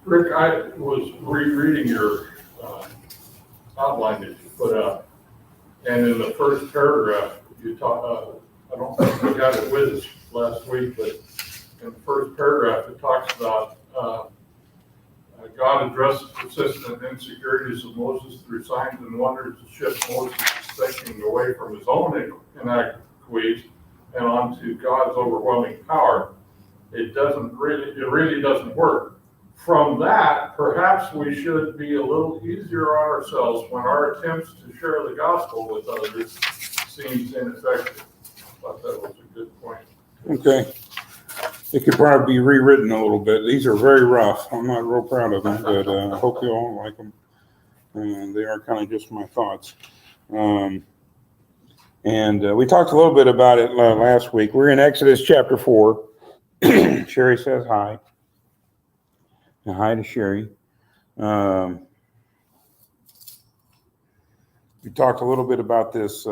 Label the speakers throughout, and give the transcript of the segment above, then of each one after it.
Speaker 1: Rick, I was rereading your outline that you put up, and in the first paragraph, you talk, I don't think we got it with us last week, but in the first paragraph, it talks about God addressed the persistent insecurities of Moses through signs and wonders to shift Moses' thinking away from his own inadequacies and onto God's overwhelming power. It really doesn't work. From that, perhaps we should be a little easier on ourselves when our attempts to share the gospel with others seems ineffective. I thought that was a good point.
Speaker 2: Okay. It could probably be rewritten a little bit. These are very rough. I'm not real proud of them, but I hope you all like them. They are kind of just my thoughts. And we talked a little bit about it last week. We're in Exodus chapter 4. Sherry says hi. And hi to Sherry. We talked a little bit about this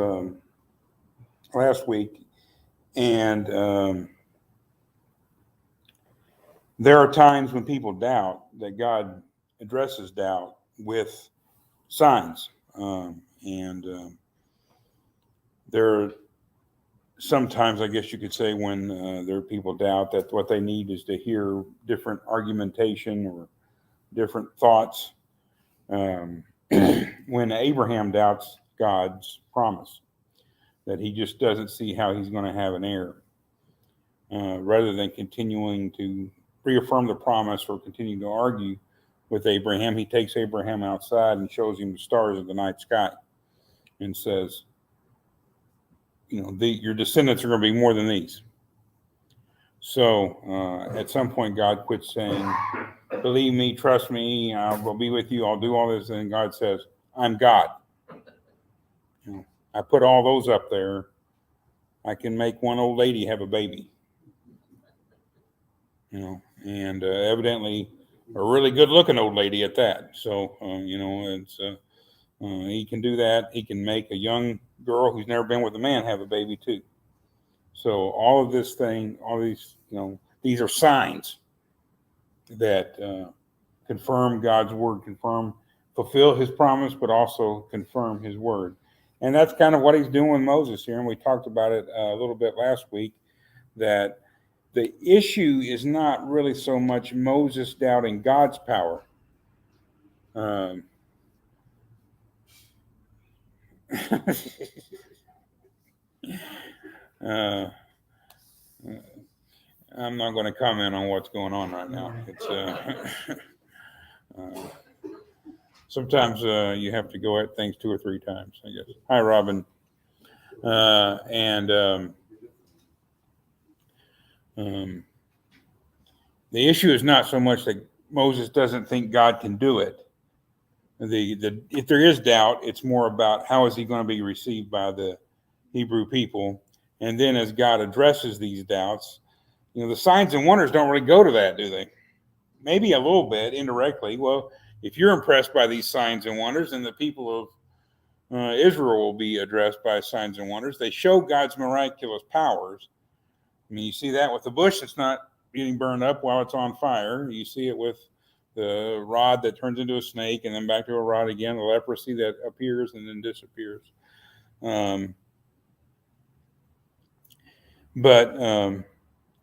Speaker 2: last week. And there are times when people doubt that God addresses doubt with signs. There are sometimes, I guess you could say, when there are people doubt that what they need is to hear different argumentation or different thoughts. When Abraham doubts God's promise, that he just doesn't see how he's going to have an heir, rather than continuing to reaffirm the promise or continue to argue with Abraham, he takes Abraham outside and shows him the stars of the night sky and says, your descendants are going to be more than these. So at some point, God quits saying, believe me, trust me, I will be with you, I'll do all this. And God says, I'm God. I put all those up there. I can make one old lady have a baby. And evidently a really good looking old lady at that. So, he can do that. He can make a young girl who's never been with a man have a baby too. So all of this thing, all these, these are signs that confirm God's word, fulfill his promise, but also confirm his word. And that's kind of what he's doing with Moses here. And we talked about it a little bit last week, that the issue is not really so much Moses doubting God's power. I'm not going to comment on what's going on right now. It's sometimes you have to go at things 2 or 3 times, I guess. Hi, Robin. The issue is not so much that Moses doesn't think God can do it. If there is doubt, it's more about how is he going to be received by the Hebrew people. And then as God addresses these doubts, the signs and wonders don't really go to that, do they? Maybe a little bit indirectly. Well, if you're impressed by these signs and wonders, then the people of Israel will be addressed by signs and wonders. They show God's miraculous powers. I mean, you see that with the bush that's not getting burned up while it's on fire. You see it with the rod that turns into a snake and then back to a rod again, the leprosy that appears and then disappears. But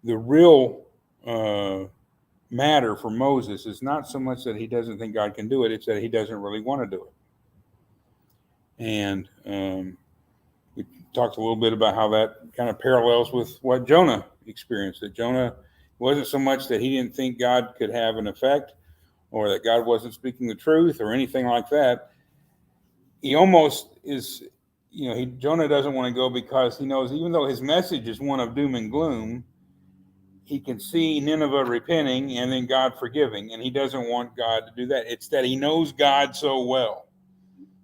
Speaker 2: the real matter for Moses is not so much that he doesn't think God can do it, it's that he doesn't really want to do it. And we talked a little bit about how that kind of parallels with what Jonah experienced. That Jonah wasn't so much that he didn't think God could have an effect or that God wasn't speaking the truth or anything like that. He almost is, Jonah doesn't want to go because he knows even though his message is one of doom and gloom, he can see Nineveh repenting and then God forgiving, and he doesn't want God to do that. It's that he knows God so well.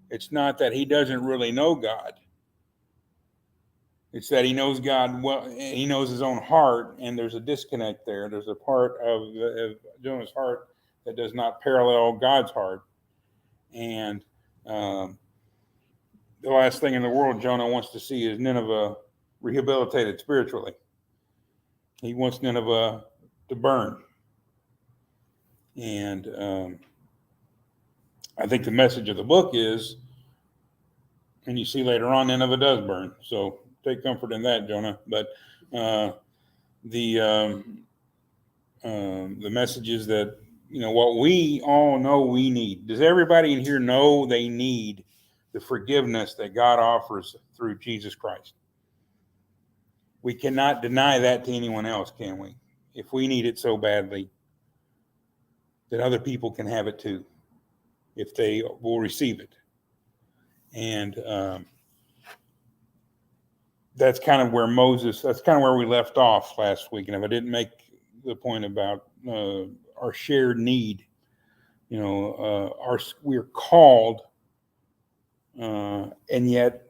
Speaker 2: It's not that he doesn't really know God. It's that he knows God well, he knows his own heart, and there's a disconnect there. There's a part of Jonah's heart that does not parallel God's heart. And the last thing in the world Jonah wants to see is Nineveh rehabilitated spiritually. He wants Nineveh to burn. And I think the message of the book is, and you see later on, Nineveh does burn. So take comfort in that, Jonah. But the message is that, what we all know we need. Does everybody in here know they need the forgiveness that God offers through Jesus Christ? We cannot deny that to anyone else, can we? If we need it so badly, that other people can have it too, if they will receive it. And that's kind of where we left off last week. And if I didn't make the point about our shared need, we're called, and yet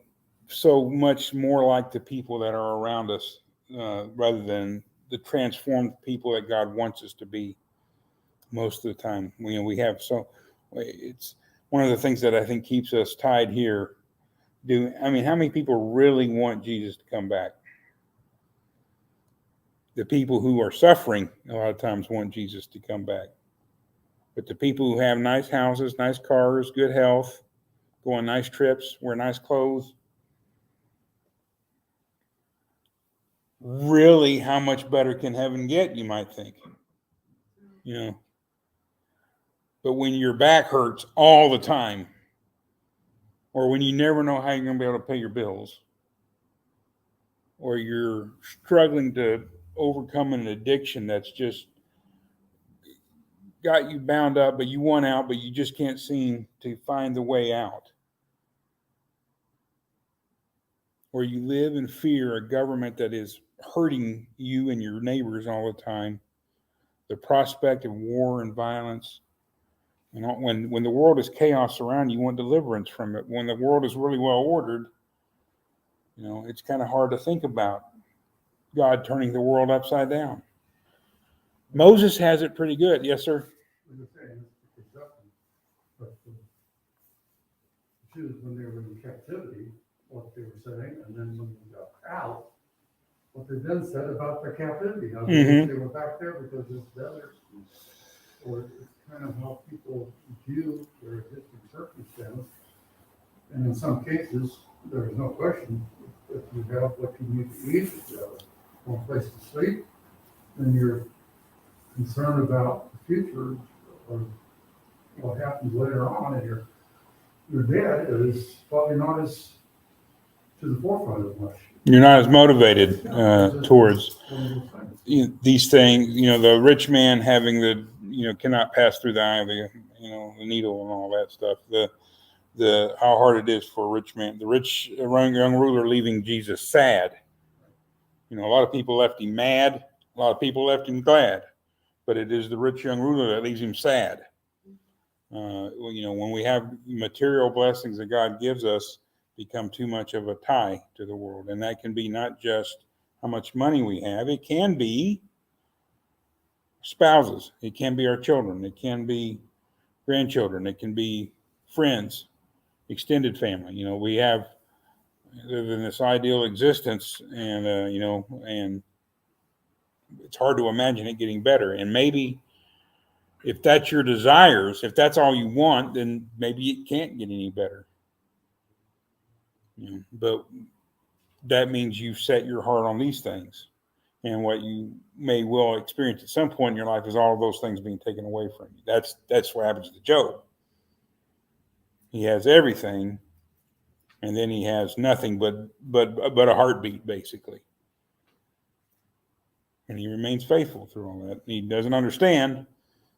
Speaker 2: so much more like the people that are around us, rather than the transformed people that God wants us to be most of the time. We have, so it's one of the things that I think keeps us tied here. How many people really want Jesus to come back? The people who are suffering a lot of times want Jesus to come back. But the people who have nice houses, nice cars, good health, go on nice trips, wear nice clothes, really, how much better can heaven get, you might think? But when your back hurts all the time, or when you never know how you're going to be able to pay your bills, or you're struggling to overcome an addiction that's just got you bound up, but you want out, but you just can't seem to find the way out, or you live in fear, a government that is hurting you and your neighbors all the time, the prospect of war and violence. When the world is chaos around you, want deliverance from it. When the world is really well ordered, it's kind of hard to think about God turning the world upside down. Moses has it pretty good. Yes, sir?
Speaker 3: But the Jews, when they were in captivity, what they were saying, and then when they got out, what they then said about the captivity. How they were back there because it's better. Or it's kind of how people view their existing circumstance. And in some cases, there is no question, if you have what you need to eat, if you have one place to sleep, then you're concerned about the future or what happens later on, and your dad is probably not as to the forefront as much.
Speaker 2: You're not as motivated towards these things. The rich man having cannot pass through the eye of the needle and all that stuff. The how hard it is for a rich man. The rich young ruler leaving Jesus sad. A lot of people left him mad. A lot of people left him glad. But it is the rich young ruler that leaves him sad. When we have material blessings that God gives us become too much of a tie to the world. And that can be not just how much money we have. It can be spouses. It can be our children. It can be grandchildren. It can be friends, extended family. We live in this ideal existence, and and it's hard to imagine it getting better. And maybe if that's your desires, if that's all you want, then maybe it can't get any better. But that means you've set your heart on these things. And what you may well experience at some point in your life is all of those things being taken away from you. That's what happens to Job. He has everything, and then he has nothing but a heartbeat, basically. And he remains faithful through all that. He doesn't understand.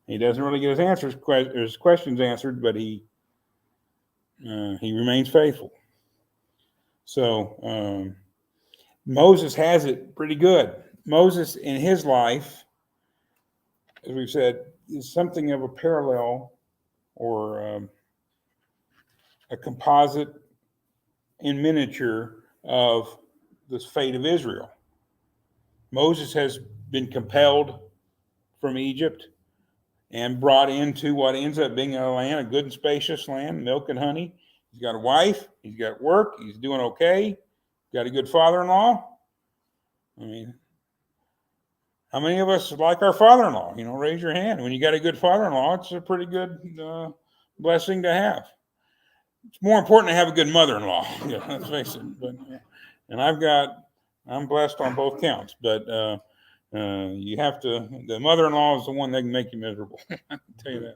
Speaker 2: He doesn't really get his questions answered, but he remains faithful. So Moses has it pretty good. Moses, in his life, as we've said, is something of a parallel or a composite in miniature of the fate of Israel. Moses has been compelled from Egypt and brought into what ends up being a good and spacious land, milk and honey. He's got a wife. He's got work. He's doing okay. Got a good father-in-law. How many of us like our father-in-law? Raise your hand. When you got a good father-in-law, it's a pretty good blessing to have. It's more important to have a good mother-in-law. Yeah, let's face it. And I'm blessed on both counts. But you have to. The mother-in-law is the one that can make you miserable. I can tell you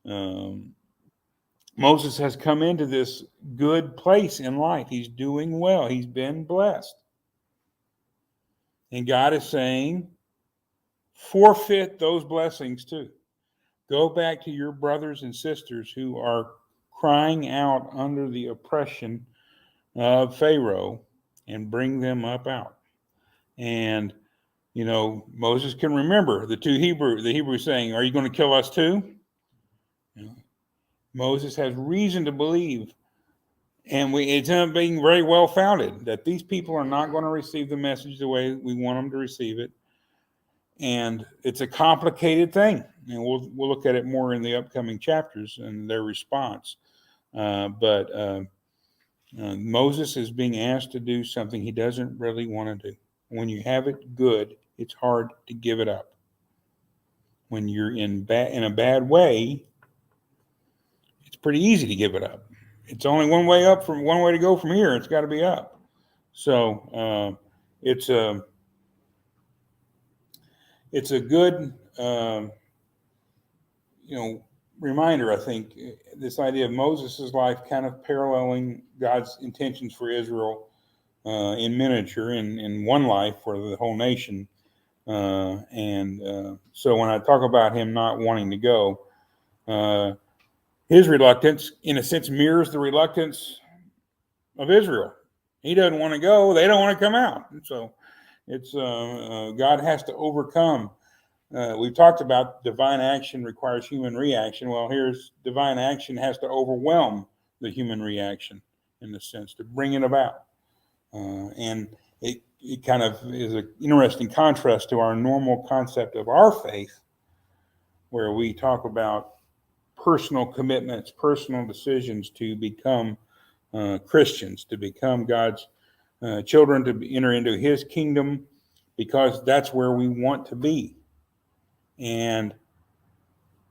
Speaker 2: that. Moses has come into this good place in life. He's doing well. He's been blessed. And God is saying, forfeit those blessings too. Go back to your brothers and sisters who are crying out under the oppression of Pharaoh and bring them up out. And, Moses can remember the Hebrews saying, are you going to kill us too? Moses has reason to believe, and it's not being very well founded, that these people are not going to receive the message the way we want them to receive it. And it's a complicated thing. And we'll look at it more in the upcoming chapters and their response. But Moses is being asked to do something he doesn't really want to do. When you have it good, it's hard to give it up. When you're in a bad way, it's pretty easy to give it up. It's only one way to go from here. It's got to be up. So it's a good reminder. I think this idea of Moses' life kind of paralleling God's intentions for Israel in miniature, in one life for the whole nation. So when I talk about him not wanting to go, his reluctance, in a sense, mirrors the reluctance of Israel. He doesn't want to go. They don't want to come out. So it's God has to overcome. We've talked about divine action requires human reaction. Well, here's divine action has to overwhelm the human reaction in the sense to bring it about. And it kind of is an interesting contrast to our normal concept of our faith, where we talk about personal commitments, personal decisions to become Christians, to become God's children, to enter into his kingdom, because that's where we want to be. And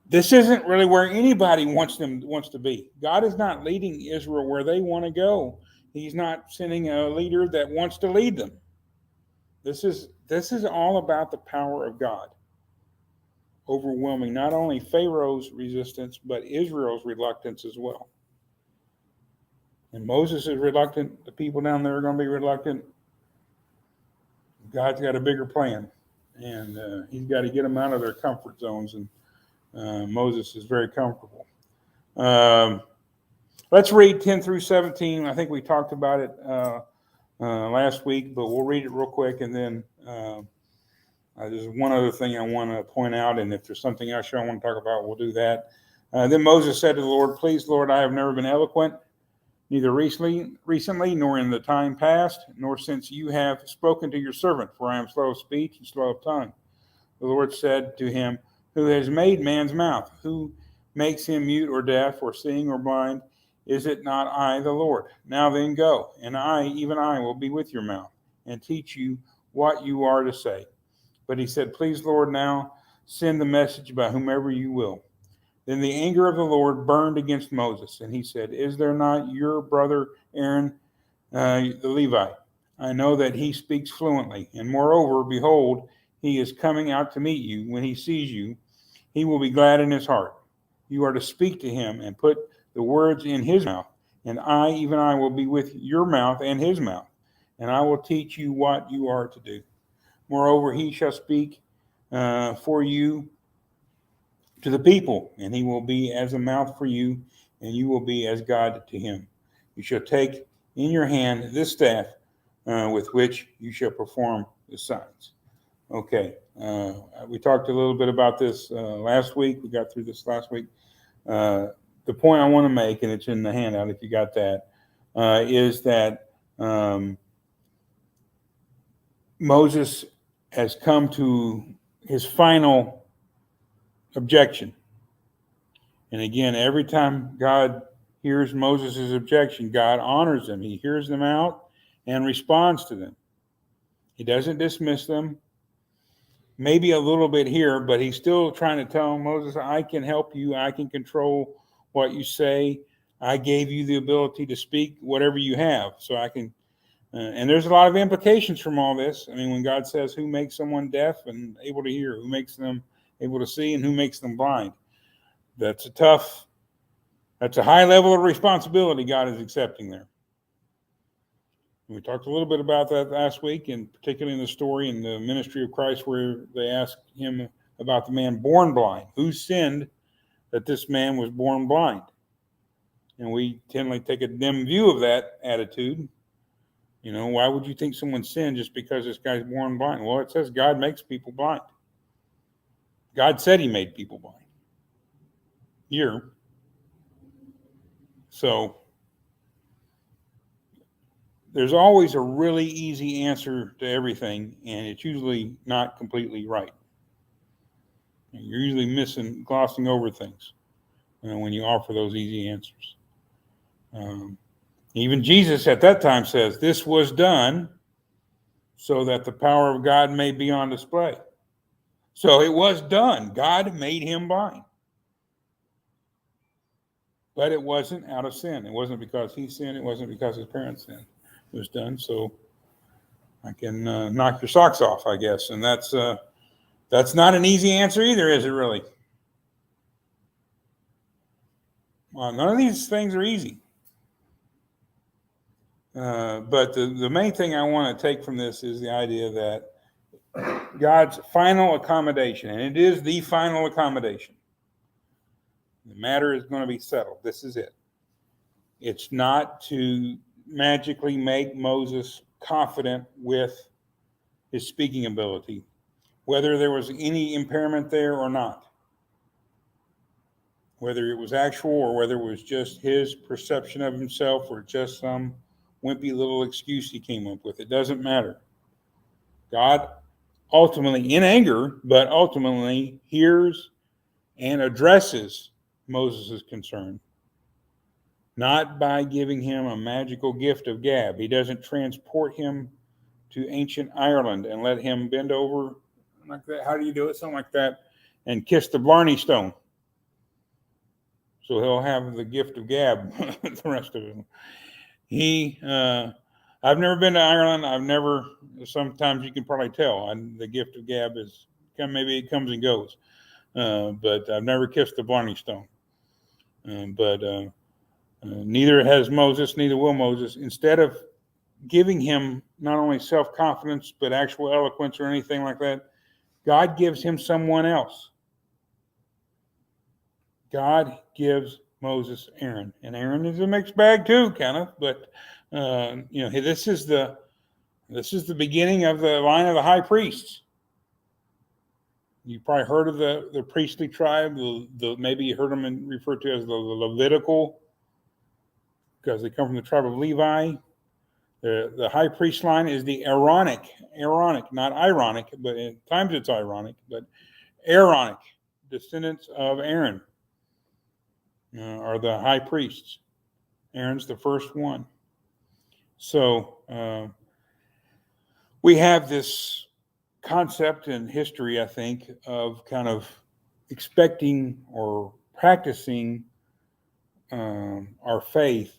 Speaker 2: this isn't really where anybody wants to be. God is not leading Israel where they want to go. He's not sending a leader that wants to lead them. This is all about the power of God, overwhelming not only Pharaoh's resistance, but Israel's reluctance as well. And Moses is reluctant. The people down there are going to be reluctant. God's got a bigger plan, and he's got to get them out of their comfort zones. And Moses is very comfortable. Let's read 10 through 17. I think we talked about it last week, but we'll read it real quick. And then there's one other thing I want to point out. And if there's something else I want to talk about, we'll do that. Then Moses said to the Lord, please, Lord, I have never been eloquent, neither recently, nor in the time past, nor since you have spoken to your servant, for I am slow of speech and slow of tongue. The Lord said to him, who has made man's mouth? Who makes him mute or deaf or seeing or blind? Is it not I, the Lord? Now then go, and I, even I, will be with your mouth and teach you what you are to say. But he said, please, Lord, now send the message by whomever you will. Then the anger of the Lord burned against Moses, and he said, is there not your brother Aaron, the Levite? I know that he speaks fluently, and moreover, behold, he is coming out to meet you. When he sees you, he will be glad in his heart. You are to speak to him and put the words in his mouth, and I, even I, will be with your mouth and his mouth, and I will teach you what you are to do. Moreover, he shall speak for you to the people, and he will be as a mouth for you, and you will be as God to him. You shall take in your hand this staff with which you shall perform the signs. Okay, we talked a little bit about this last week. We got through this last week. The point I want to make, and it's in the handout if you got that, is that Moses has come to his final objection. And again, every time God hears Moses' objection, God honors them. He hears them out and responds to them. He doesn't dismiss them. Maybe a little bit here, but he's still trying to tell Moses, I can help you. I can control what you say. I gave you the ability to speak whatever you have. So I can, and there's a lot of implications from all this. I mean, when God says, who makes someone deaf and able to hear, who makes them able to see, and who makes them blind? That's a high level of responsibility God is accepting there. We talked a little bit about that last week, and particularly in the story in the ministry of Christ where they asked him about the man born blind. Who sinned that this man was born blind? And we tend to take a dim view of that attitude. You know, why would you think someone sinned just because this guy's born blind? Well, it says God makes people blind. God said he made people blind. Here. So there's always a really easy answer to everything, and it's usually not completely right. You're usually glossing over things when you offer those easy answers. Even Jesus at that time says, this was done so that the power of God may be on display. So it was done. God made him blind. But it wasn't out of sin. It wasn't because he sinned. It wasn't because his parents sinned. It was done so I can knock your socks off, I guess. And that's not an easy answer either, is it really? Well, none of these things are easy. But the main thing I want to take from this is the idea that God's final accommodation, and it is the final accommodation. The matter is going to be settled. This is it. It's not to magically make Moses confident with his speaking ability, whether there was any impairment there or not, whether it was actual or whether it was just his perception of himself or just some wimpy little excuse he came up with. It doesn't matter. God ultimately, in anger, but ultimately hears and addresses Moses' concern. Not by giving him a magical gift of gab. He doesn't transport him to ancient Ireland and let him bend over like that. How do you do it? Something like that. And kiss the Blarney Stone. So he'll have the gift of gab the rest of him. I've never been to Ireland. Sometimes you can probably tell. The gift of gab is, maybe it comes and goes. But I've never kissed the Blarney Stone. Neither has Moses, neither will Moses. Instead of giving him not only self-confidence, but actual eloquence or anything like that, God gives him someone else. God gives Moses Aaron. And Aaron is a mixed bag too, kind of. But, this is the beginning of the line of the high priests. You've probably heard of the priestly tribe. Maybe you heard them referred to as the Levitical, because they come from the tribe of Levi. The high priest line is the Aaronic, not ironic, but at times it's ironic, but Aaronic, descendants of Aaron are the high priests. Aaron's the first one. So we have this concept in history, I think, of kind of expecting or practicing our faith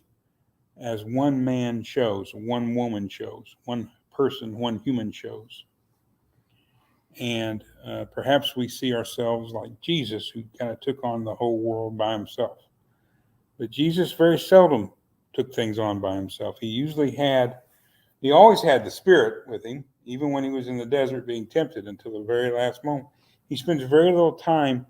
Speaker 2: as one man shows, one woman shows, one person, one human shows. And perhaps we see ourselves like Jesus, who kind of took on the whole world by himself. But Jesus very seldom took things on by himself. He always had the Spirit with him, even when he was in the desert being tempted until the very last moment. He spends very little time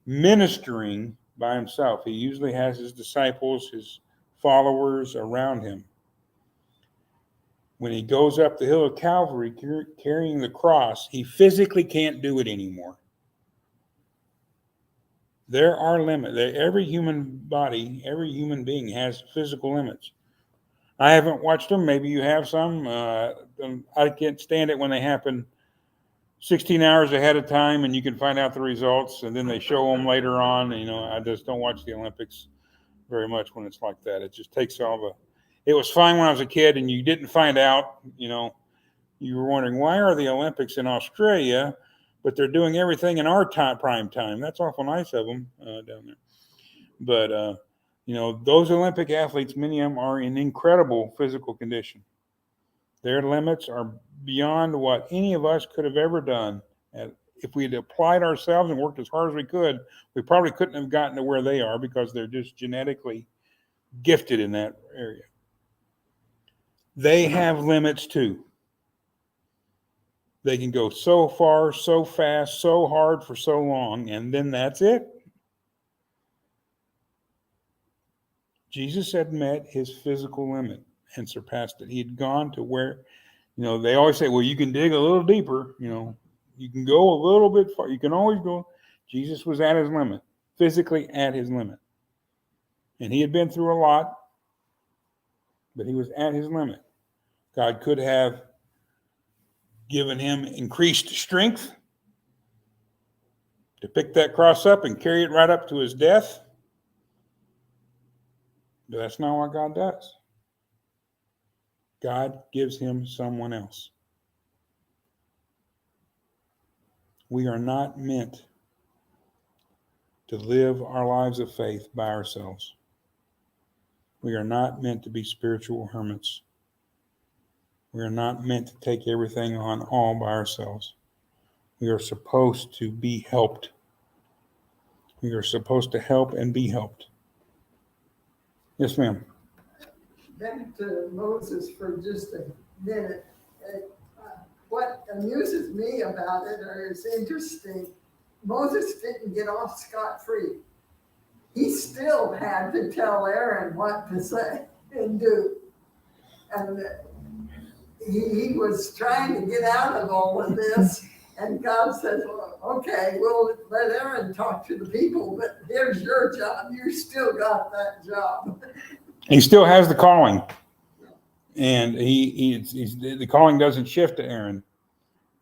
Speaker 2: ministering by himself. He usually has his disciples, his followers around him. When he goes up the hill of Calvary carrying the cross, he physically can't do it anymore. There are limits. Every human body, every human being has physical limits. I haven't watched them. Maybe you have some. I can't stand it when they happen 16 hours ahead of time and you can find out the results and then they show them later on. I just don't watch the Olympics very much when it's like that. It just takes it was fine when I was a kid and you didn't find out, You were wondering, why are the Olympics in Australia, but they're doing everything in our prime time? That's awful nice of them down there. But, those Olympic athletes, many of them are in incredible physical condition. Their limits are beyond what any of us could have ever done. If we had applied ourselves and worked as hard as we could, we probably couldn't have gotten to where they are because they're just genetically gifted in that area. They have limits too. They can go so far, so fast, so hard for so long, and then that's it. Jesus had met his physical limit and surpassed it. He had gone to where, they always say, well, you can dig a little deeper, you can go a little bit far. You can always go. Jesus was at his limit, physically at his limit. And he had been through a lot, but he was at his limit. God could have given him increased strength to pick that cross up and carry it right up to his death. But that's not what God does. God gives him someone else. We are not meant to live our lives of faith by ourselves. We are not meant to be spiritual hermits. We are not meant to take everything on all by ourselves. We are supposed to be helped. We are supposed to help and be helped. Yes, ma'am.
Speaker 4: Back to Moses for just a minute. What amuses me about it, or is interesting, Moses didn't get off scot-free. He still had to tell Aaron what to say and do. And he was trying to get out of all of this. And God says, well, okay, we'll let Aaron talk to the people, but here's your job. You still got that job.
Speaker 2: He still has the calling. And the calling doesn't shift to Aaron.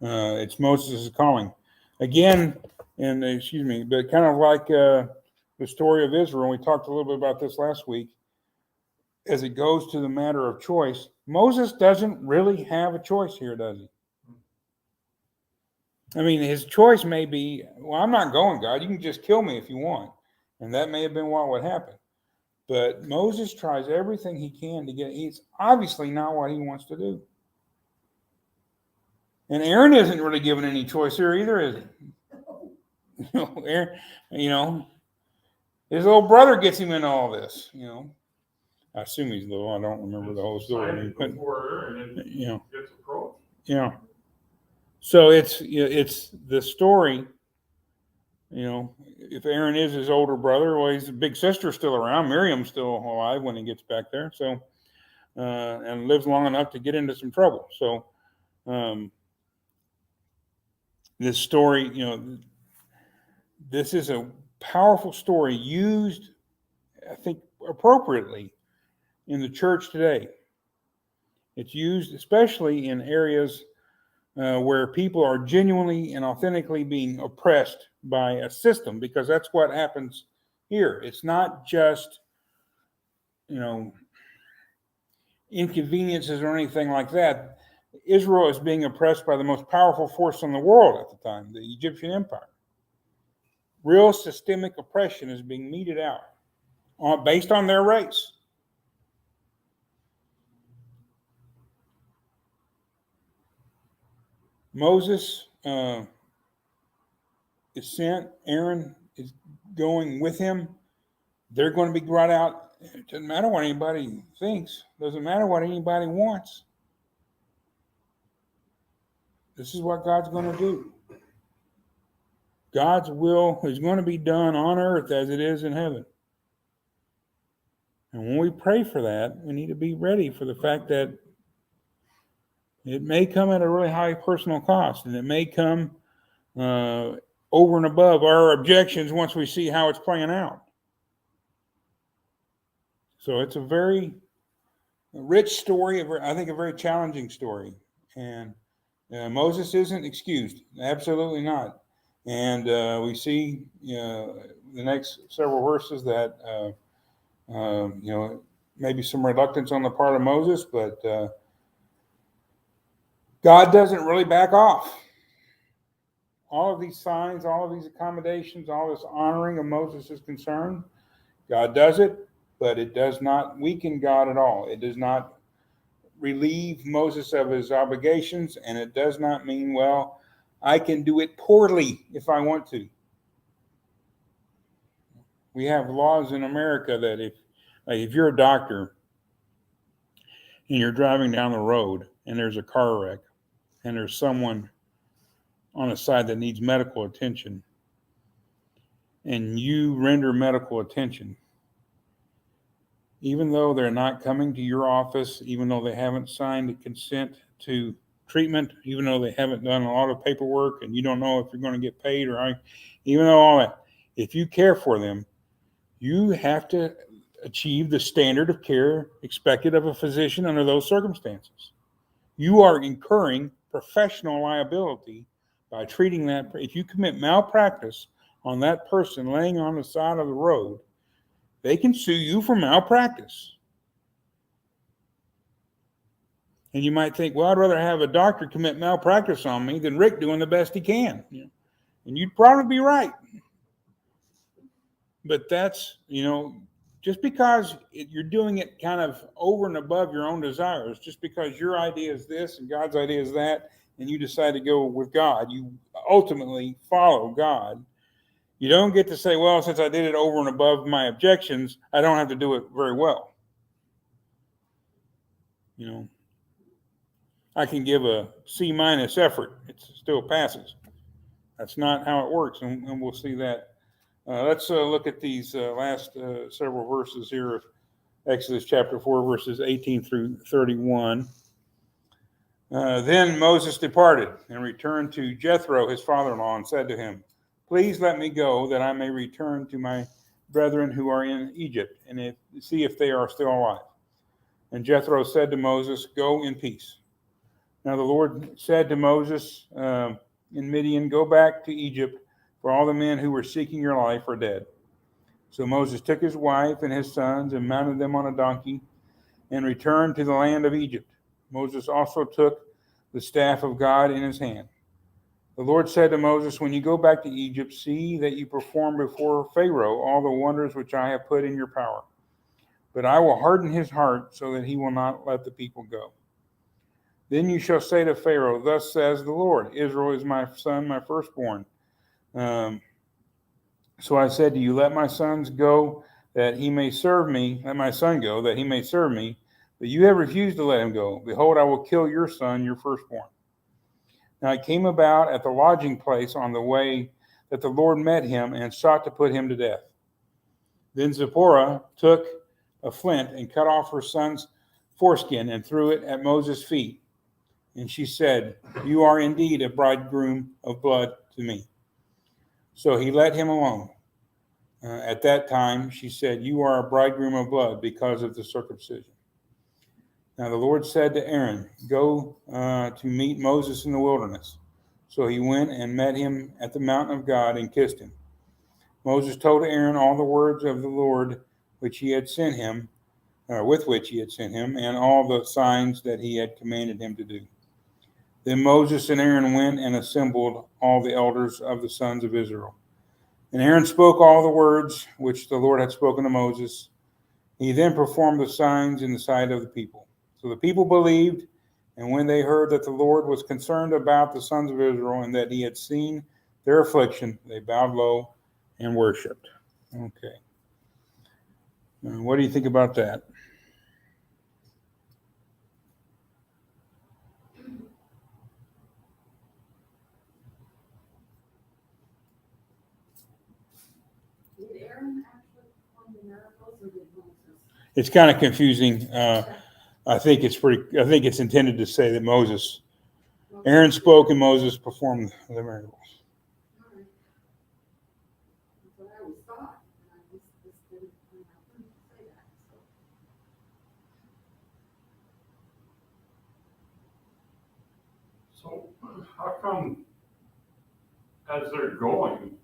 Speaker 2: It's Moses' calling. Again, but kind of like the story of Israel, we talked a little bit about this last week, as it goes to the matter of choice, Moses doesn't really have a choice here, does he? I mean, his choice may be, well, I'm not going, God. You can just kill me if you want. And that may have been what would happen. But Moses tries everything he can to get, it's obviously not what he wants to do. And Aaron isn't really given any choice here either, is he? Aaron, his little brother gets him into all this, I assume he's little. I don't remember the whole story.
Speaker 1: Before Aaron gets approached.
Speaker 2: Yeah. So it's the story, if Aaron is his older brother, well, his big sister's still around. Miriam's still alive when he gets back there. So, and lives long enough to get into some trouble. So, this story, this is a powerful story used, I think, appropriately in the church today. It's used especially in areas where people are genuinely and authentically being oppressed by a system, because that's what happens here. It's not just, inconveniences or anything like that. Israel is being oppressed by the most powerful force in the world at the time, the Egyptian Empire. Real systemic oppression is being meted out based on their race. Moses is sent. Aaron is going with him. They're going to be brought out. It doesn't matter what anybody thinks. It doesn't matter what anybody wants. This is what God's going to do. God's will is going to be done on earth as it is in heaven. And when we pray for that, we need to be ready for the fact that it may come at a really high personal cost, and it may come over and above our objections once we see how it's playing out. So it's a very rich story, I think a very challenging story. And Moses isn't excused, absolutely not. And we see the next several verses that, maybe some reluctance on the part of Moses, but God doesn't really back off. All of these signs, all of these accommodations, all this honoring of Moses is concerned, God does it, but it does not weaken God at all. It does not relieve Moses of his obligations, and it does not mean, well, I can do it poorly if I want to. We have laws in America that if you're a doctor and you're driving down the road and there's a car wreck and there's someone on the side that needs medical attention and you render medical attention, even though they're not coming to your office, even though they haven't signed a consent to treatment, even though they haven't done a lot of paperwork and you don't know if you're going to get paid even though all that, if you care for them, you have to achieve the standard of care expected of a physician under those circumstances. You are incurring professional liability by treating that. If you commit malpractice on that person laying on the side of the road, they can sue you for malpractice. And you might think, well, I'd rather have a doctor commit malpractice on me than Rick doing the best he can. And you'd probably be right. But that's, just because you're doing it kind of over and above your own desires, just because your idea is this and God's idea is that, and you decide to go with God, you ultimately follow God. You don't get to say, well, since I did it over and above my objections, I don't have to do it very well. I can give a C- effort. It still passes. That's not how it works, and we'll see that. Let's look at these last several verses here of Exodus chapter 4, verses 18 through 31. Then Moses departed and returned to Jethro, his father-in-law, and said to him, please let me go that I may return to my brethren who are in Egypt and see if they are still alive. And Jethro said to Moses, go in peace. Now the Lord said to Moses in Midian, go back to Egypt, for all the men who were seeking your life are dead. So Moses took his wife and his sons and mounted them on a donkey and returned to the land of Egypt. Moses also took the staff of God in his hand. The Lord said to Moses, when you go back to Egypt, see that you perform before Pharaoh all the wonders which I have put in your power. But I will harden his heart so that he will not let the people go. Then you shall say to Pharaoh, thus says the Lord, Israel is my son, my firstborn. So I said to you, let my sons go that he may serve me. Let my son go that he may serve me. But you have refused to let him go. Behold, I will kill your son, your firstborn. Now it came about at the lodging place on the way that the Lord met him and sought to put him to death. Then Zipporah took a flint and cut off her son's foreskin and threw it at Moses' feet. And she said, you are indeed a bridegroom of blood to me. So he let him alone. At that time, she said, you are a bridegroom of blood because of the circumcision. Now the Lord said to Aaron, go to meet Moses in the wilderness. So he went and met him at the mountain of God and kissed him. Moses told Aaron all the words of the Lord which he had sent him, with which he had sent him, and all the signs that he had commanded him to do. Then Moses and Aaron went and assembled all the elders of the sons of Israel. And Aaron spoke all the words which the Lord had spoken to Moses. He then performed the signs in the sight of the people. So the people believed, and when they heard that the Lord was concerned about the sons of Israel and that he had seen their affliction, they bowed low and worshiped. Okay. What do you think about that?
Speaker 4: Did Aaron actually perform the miracles or did Moses?
Speaker 2: It's kind of confusing. I think it's intended to say that Aaron spoke and Moses performed the miracles.
Speaker 4: All right. That's what I always thought. And I just didn't say that.
Speaker 1: So how come as they're going,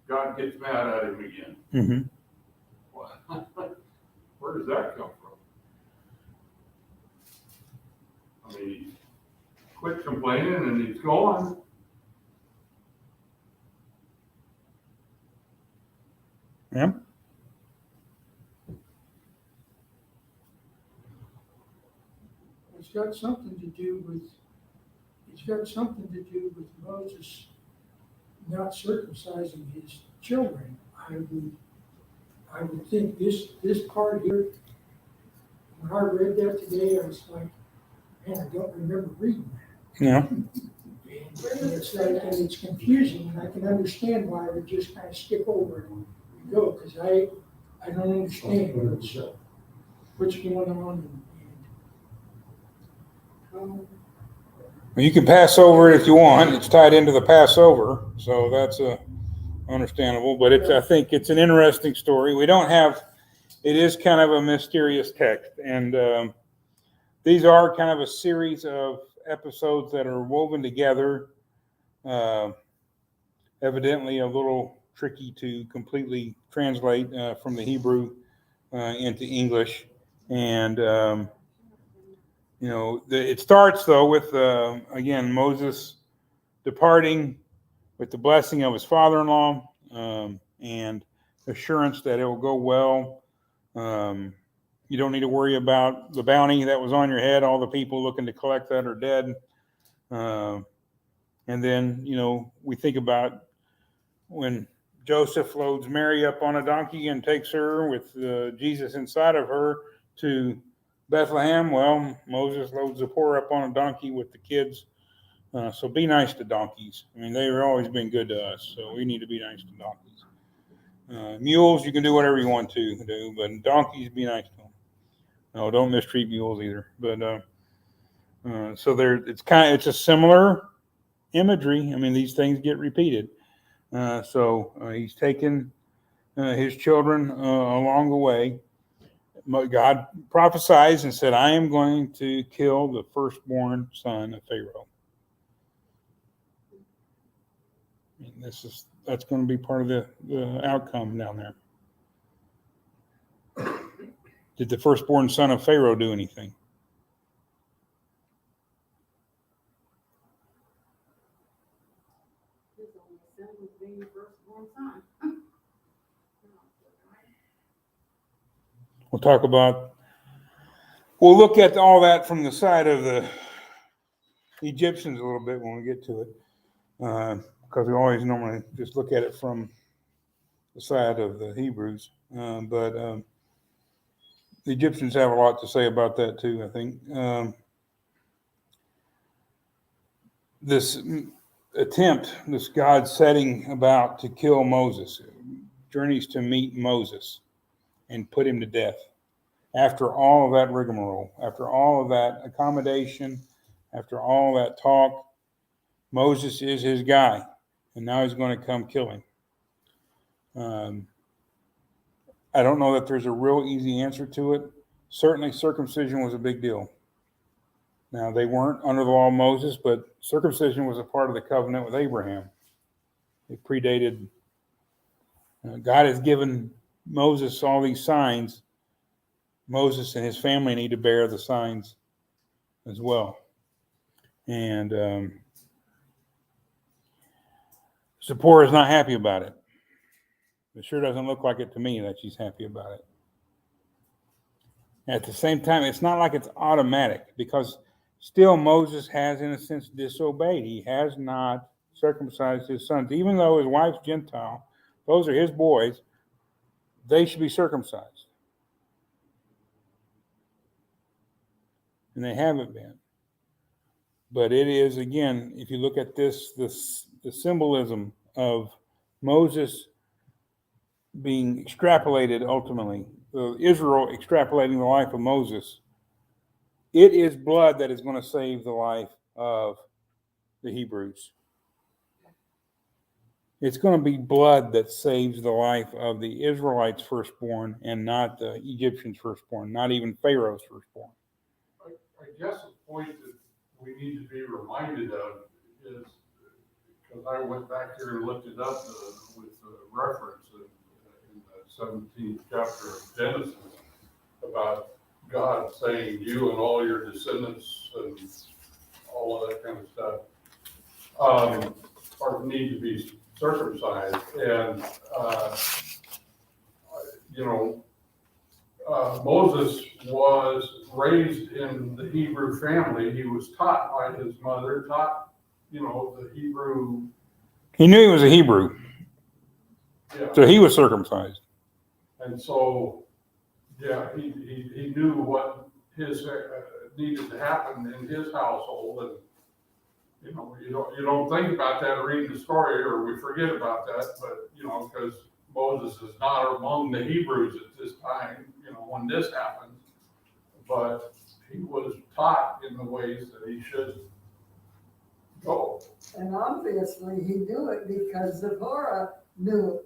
Speaker 1: God gets mad at him again?
Speaker 2: Mm-hmm.
Speaker 1: Where does that come from? I mean, quit complaining and he's gone.
Speaker 2: Yeah.
Speaker 5: It's got something to do with Moses not circumcising his children. I would think this part here, when I read that today, I was like, man, I don't remember reading that.
Speaker 2: Yeah.
Speaker 5: And it's like, and it's confusing, and I can understand why I would just kind of skip over it and go, because I don't understand what's going on.
Speaker 2: Well, you can pass over it if you want. It's tied into the Passover, so that's understandable. But I think it's an interesting story. We don't have. It is kind of a mysterious text, and these are kind of a series of episodes that are woven together. Evidently, a little tricky to completely translate from the Hebrew into English, and. It starts though with again Moses departing with the blessing of his father-in-law and assurance that it will go well. You don't need to worry about the bounty that was on your head. All the people looking to collect that are dead. And then we think about when Joseph loads Mary up on a donkey and takes her with Jesus inside of her to Bethlehem. Well, Moses loads the poor up on a donkey with the kids. So be nice to donkeys. I mean, they've always been good to us, so we need to be nice to donkeys. Mules, you can do whatever you want to do, but donkeys, be nice to them. No, don't mistreat mules either. But so it's a similar imagery. I mean, these things get repeated. So he's taken his children along the way. God prophesies and said, I am going to kill the firstborn son of Pharaoh. And that's going to be part of the outcome down there. Did the firstborn son of Pharaoh do anything?
Speaker 6: His only sin was being the firstborn son.
Speaker 2: We'll look at all that from the side of the Egyptians a little bit when we get to it, because we always normally just look at it from the side of the Hebrews. But the Egyptians have a lot to say about that too, I think. This attempt, this God setting about to kill Moses, journeys to meet Moses and put him to death. After all of that rigmarole, after all of that accommodation, after all that talk, Moses is his guy, and now he's going to come kill him. I don't know that there's a real easy answer to it. Certainly, circumcision was a big deal. Now, they weren't under the law of Moses, but circumcision was a part of the covenant with Abraham. It predated. God has given Moses all these signs. Moses and his family need to bear the signs as well. And Zipporah is not happy about it. It sure doesn't look like it to me that she's happy about it. At the same time, it's not like it's automatic, because still Moses has, in a sense, disobeyed. He has not circumcised his sons. Even though his wife's Gentile, those are his boys, they should be circumcised. And they haven't been. But it is, again, if you look at the symbolism of Moses being extrapolated ultimately, Israel extrapolating the life of Moses, it is blood that is going to save the life of the Hebrews. It's going to be blood that saves the life of the Israelites' firstborn and not the Egyptians' firstborn, not even Pharaoh's firstborn.
Speaker 1: I guess the point that we need to be reminded of is, because I went back here and looked it up with reference in the 17th chapter of Genesis about God saying, you and all your descendants and all of that kind of stuff, or need to be circumcised. And, you know, Moses was raised in the Hebrew family. He was taught by his mother, taught, you know, the Hebrew.
Speaker 2: He knew he was a Hebrew,
Speaker 1: Yeah.
Speaker 2: so he was circumcised.
Speaker 1: And so, yeah, he knew what his, needed to happen in his household. And, you know, you don't think about that reading the story, or we forget about that, but, you know, because Moses is not among the Hebrews at this time, you know, when this happened. But he was taught in the ways that he should go.
Speaker 4: And obviously he knew it because Zipporah knew it.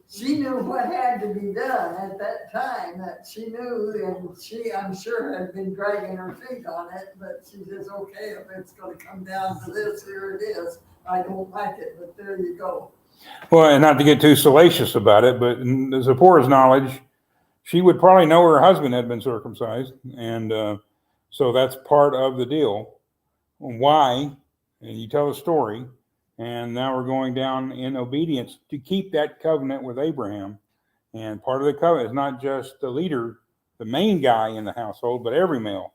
Speaker 4: She knew what had to be done at that time, that she knew, and she, I'm sure, had been dragging her feet on it, but she says, okay, if it's gonna come down to this, here it is. I don't like it, but there you go.
Speaker 2: Well, and not to get too salacious about it, but in Zipporah's knowledge, she would probably know her husband had been circumcised. And so that's part of the deal. Why? And you tell the story. And now we're going down in obedience to keep that covenant with Abraham. And part of the covenant is not just the leader, the main guy in the household, but every male.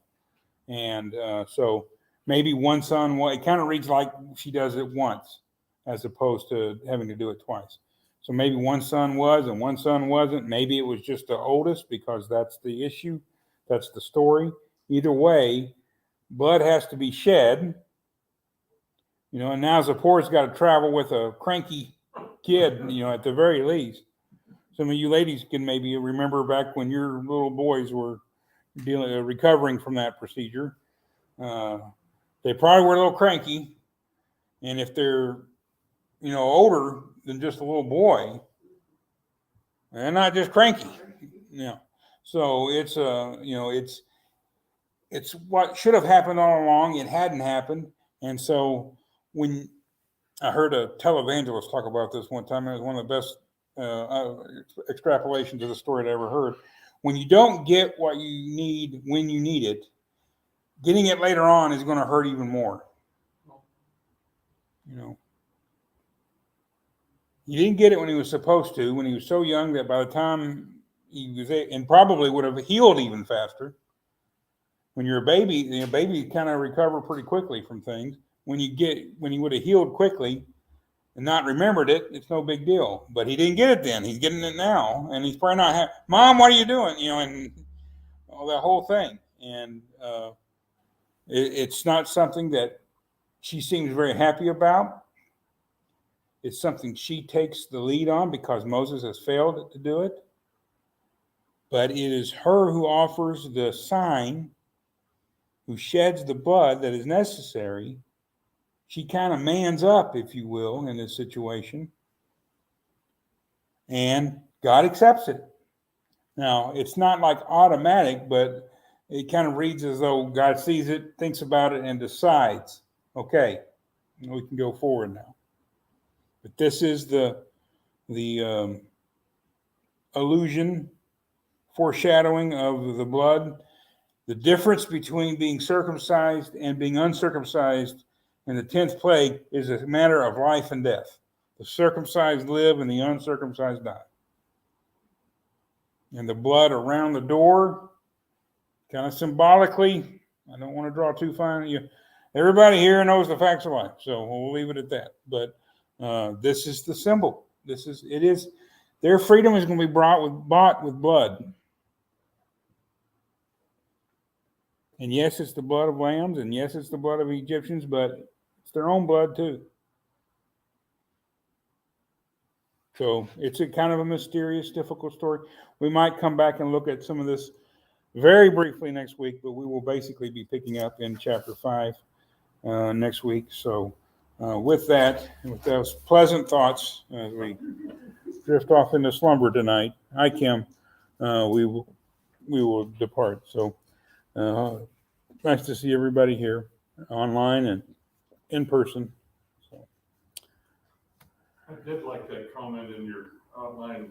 Speaker 2: And so maybe one son, it kind of reads like she does it once, as opposed to having to do it twice. So maybe one son was and one son wasn't. Maybe it was just the oldest, because that's the issue. That's the story. Either way, blood has to be shed. You know, and now Zipporah's got to travel with a cranky kid, you know, at the very least. Some of you ladies can maybe remember back when your little boys were recovering from that procedure. They probably were a little cranky. And if they're, you know, older than just a little boy, they're not just cranky. You know. So it's, you know, it's what should have happened all along. It hadn't happened. And so when I heard a televangelist talk about this one time, it was one of the best extrapolations of the story I'd ever heard. When you don't get what you need when you need it, getting it later on is going to hurt even more. You know, he didn't get it when he was supposed to, when he was so young that by the time he was, and probably would have healed even faster. When you're a baby, you know, babies kind of recover pretty quickly from things. When you would have healed quickly and not remembered it, it's no big deal. But he didn't get it then. He's getting it now, and he's probably not happy. Mom, what are you doing? You know, and all that whole thing. And it's not something that she seems very happy about. It's something she takes the lead on because Moses has failed to do it. But it is her who offers the sign, who sheds the blood that is necessary. She kind of mans up, if you will, in this situation. And God accepts it. Now, it's not like automatic, but it kind of reads as though God sees it, thinks about it, and decides, okay, we can go forward now. But this is the allusion, foreshadowing of the blood. The difference between being circumcised and being uncircumcised in the 10th plague is a matter of life and death. The circumcised live and the uncircumcised die. And the blood around the door, kind of symbolically, I don't want to draw too fine. Everybody here knows the facts of life, so we'll leave it at that. But this is the symbol. Their freedom is going to be bought with blood. And yes, it's the blood of lambs, and yes, it's the blood of Egyptians, but it's their own blood too. So it's a kind of a mysterious, difficult story. We might come back and look at some of this very briefly next week, but we will basically be picking up in chapter 5 next week. So with that, with those pleasant thoughts, as we drift off into slumber tonight, hi Kim, we will depart. So nice to see everybody here online and in person.
Speaker 1: I did like that comment in your outline